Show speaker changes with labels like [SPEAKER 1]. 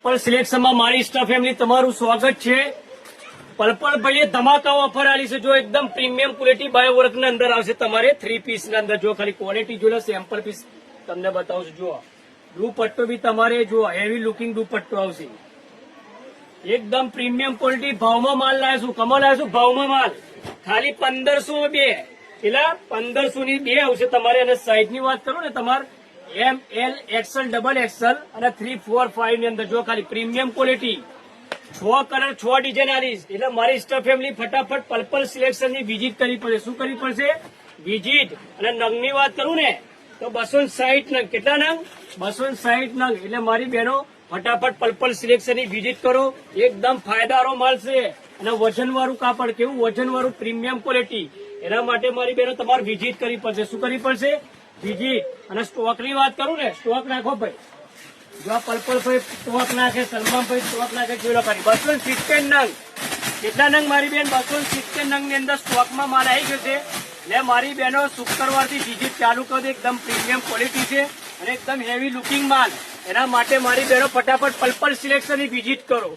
[SPEAKER 1] Purple સિલેક્શનમાં મારી staff family તમારું સ્વાગત છે। પર્પલ ભાઈએ ધમાકા ઓફર આલી છે। જો એકદમ પ્રીમિયમ ક્વોલિટી બાય વર્ક ના અંદર આવશે તમારે 3 પીસ ના અંદર। જો ખાલી ક્વોલિટી જો સેમ્પલ પીસ તમને બતાવું છું। જો દુપટ્ટો બી તમારે જો હેવી લુકિંગ દુપટ્ટો આવશે। એકદમ પ્રીમિયમ ક્વોલિટી ભાવમાં માલ લાવીશું। કમલ લાવીશું ભાવમાં માલ ખાલી 1502 એટલે 1500 ની 2 આવશે તમારે। અને સાઈઝ ની વાત કરું ને તમારે M L XL double XL અને 3, 4, 5 ની અંદર। જો ખાલી પ્રીમિયમ ક્વોલિટી 6 કલર 6 ડિઝાઇન આલીશ। એટલે મારી સ્ટાફ ફેમિલી ફટાફટ પર્પલ સિલેક્શન ની વિઝિટ કરવી પડશે। શું કરવી પડશે? વિઝિટ। અને નંગની વાત કરું ને તો 260 નંગ। કેટલા નંગ? 260 નંગ। એટલે મારી બહેનો ફટાફટ પર્પલ સિલેક્શન ની વિઝિટ કરો। એકદમ ફાયદારો માલ છે અને વજન વાળું કાપડ। કેવું વજન વાળું પ્રીમિયમ ક્વોલિટી। એના માટે મારી બહેનો તમારે વિઝિટ કરવી પડશે। શું કરવી પડશે? વિઝિટ। અને સ્ટોક ની વાત કરું ને સ્ટોક નાખો ભાઈ। જો આ પર્પલ ભાઈ સ્ટોક નાખે, સલમાન ભાઈ સ્ટોક નાખે, જોઈ કરી 270 નંગ। કેટલા નંગ મારી બેન? 270 નંગ ની અંદર સ્ટોકમાં માલ આવી ગયો છે। એટલે મારી બહેનો શુક્રવાર થી વિઝિટ ચાલુ કરી દે। એકદમ પ્રીમિયમ ક્વોલિટી છે અને એકદમ હેવી લુકિંગ માલ। એના માટે મારી બહેનો ફટાફટ પર્પલ સિલેક્શન ની વિઝિટ કરો।